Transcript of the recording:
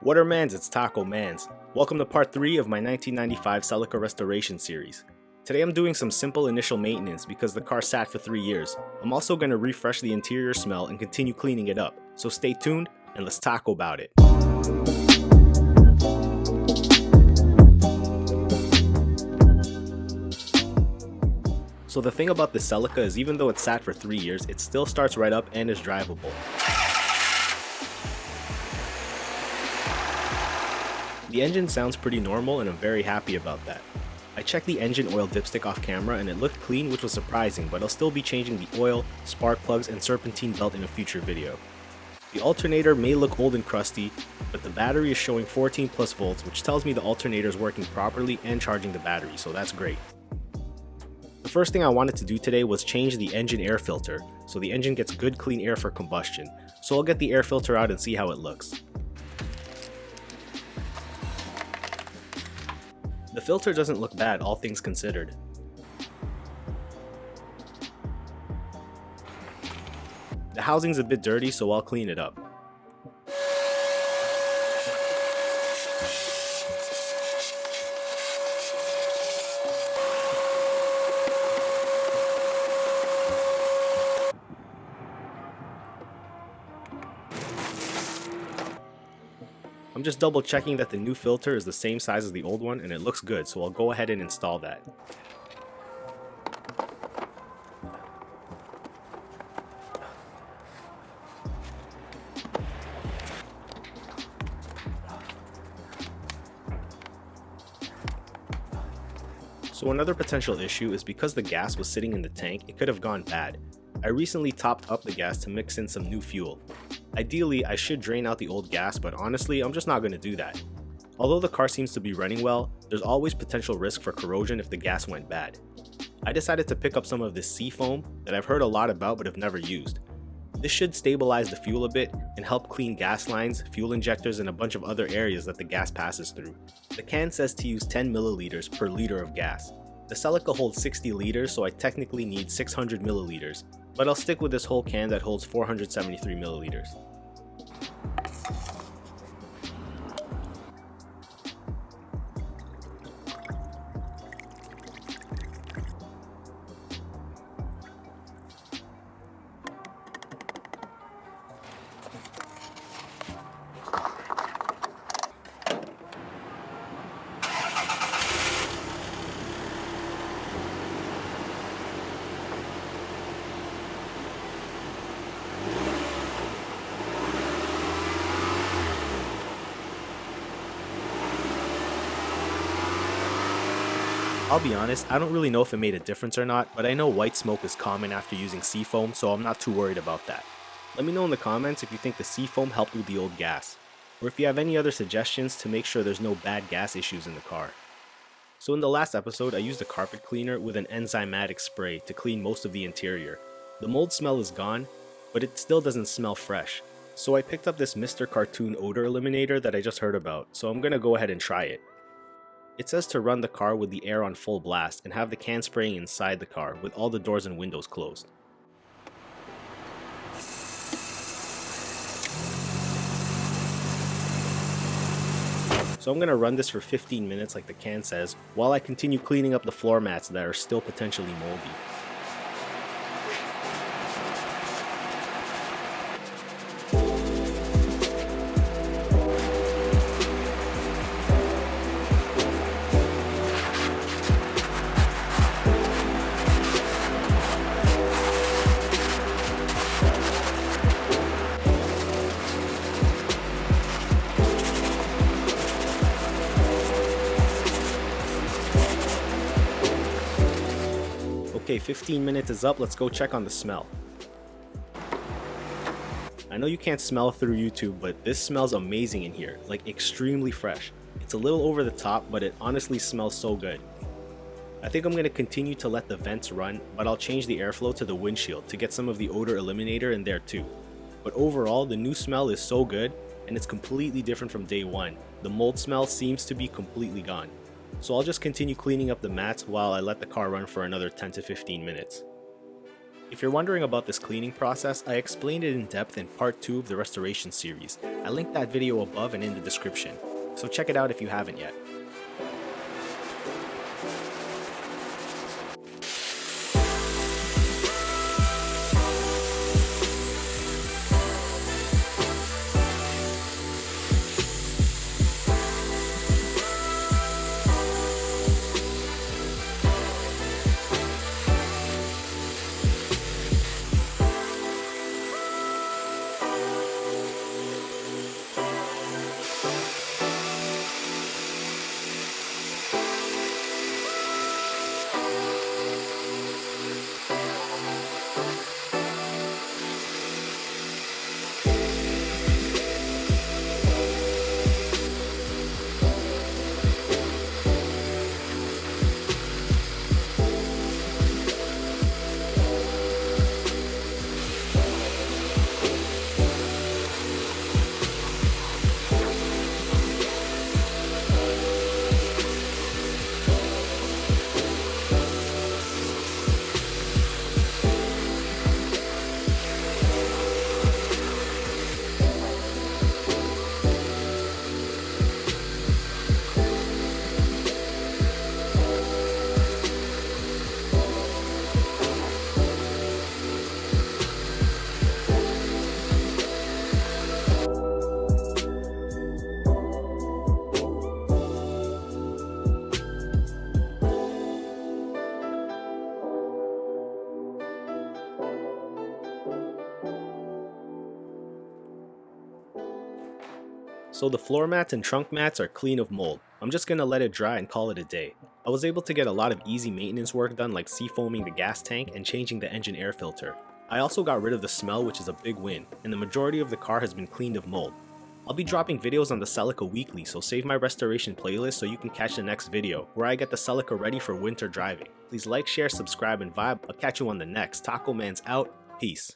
What are mans? It's Taco Mans. Welcome to part 3 of my 1995 Celica restoration series. Today I'm doing some simple initial maintenance because the car sat for 3 years. I'm also going to refresh the interior smell and continue cleaning it up. So stay tuned and let's talk about it. So the thing about the Celica is even though it sat for 3 years, it still starts right up and is drivable. The engine sounds pretty normal and I'm very happy about that. I checked the engine oil dipstick off camera and it looked clean, which was surprising, but I'll still be changing the oil, spark plugs, and serpentine belt in a future video. The alternator may look old and crusty, but the battery is showing 14 plus volts, which tells me the alternator is working properly and charging the battery, so that's great. The first thing I wanted to do today was change the engine air filter, so the engine gets good clean air for combustion. So I'll get the air filter out and see how it looks. The filter doesn't look bad, all things considered. The housing's a bit dirty, so I'll clean it up. I'm just double checking that the new filter is the same size as the old one and it looks good, so I'll go ahead and install that. So another potential issue is because the gas was sitting in the tank, it could have gone bad. I recently topped up the gas to mix in some new fuel. Ideally, I should drain out the old gas, but honestly, I'm just not going to do that. Although the car seems to be running well, there's always potential risk for corrosion if the gas went bad. I decided to pick up some of this Seafoam that I've heard a lot about but have never used. This should stabilize the fuel a bit and help clean gas lines, fuel injectors, and a bunch of other areas that the gas passes through. The can says to use 10 milliliters per liter of gas. The Celica holds 60 liters, so I technically need 600 milliliters, but I'll stick with this whole can that holds 473 milliliters. I'll be honest, I don't really know if it made a difference or not, but I know white smoke is common after using Seafoam, so I'm not too worried about that. Let me know in the comments if you think the Seafoam helped with the old gas, or if you have any other suggestions to make sure there's no bad gas issues in the car. So in the last episode, I used a carpet cleaner with an enzymatic spray to clean most of the interior. The mold smell is gone, but it still doesn't smell fresh. So I picked up this Mr. Cartoon odor eliminator that I just heard about, so I'm gonna go ahead and try it. It says to run the car with the air on full blast and have the can spraying inside the car with all the doors and windows closed. So I'm going to run this for 15 minutes like the can says, while I continue cleaning up the floor mats that are still potentially moldy. Okay, 15 minutes is up, let's go check on the smell. I know you can't smell through YouTube, but this smells amazing in here, like extremely fresh. It's a little over the top, but it honestly smells so good. I think I'm going to continue to let the vents run, but I'll change the airflow to the windshield to get some of the odor eliminator in there too. But overall, the new smell is so good, and it's completely different from day one. The mold smell seems to be completely gone. So I'll just continue cleaning up the mats while I let the car run for another 10 to 15 minutes. If you're wondering about this cleaning process, I explained it in depth in part 2 of the restoration series. I linked that video above and in the description, so check it out if you haven't yet. So the floor mats and trunk mats are clean of mold. I'm just gonna let it dry and call it a day. I was able to get a lot of easy maintenance work done, like seafoaming the gas tank and changing the engine air filter. I also got rid of the smell, which is a big win, and the majority of the car has been cleaned of mold. I'll be dropping videos on the Celica weekly, so save my restoration playlist so you can catch the next video, where I get the Celica ready for winter driving. Please like, share, subscribe, and vibe. I'll catch you on the next. Taco Man's out. Peace.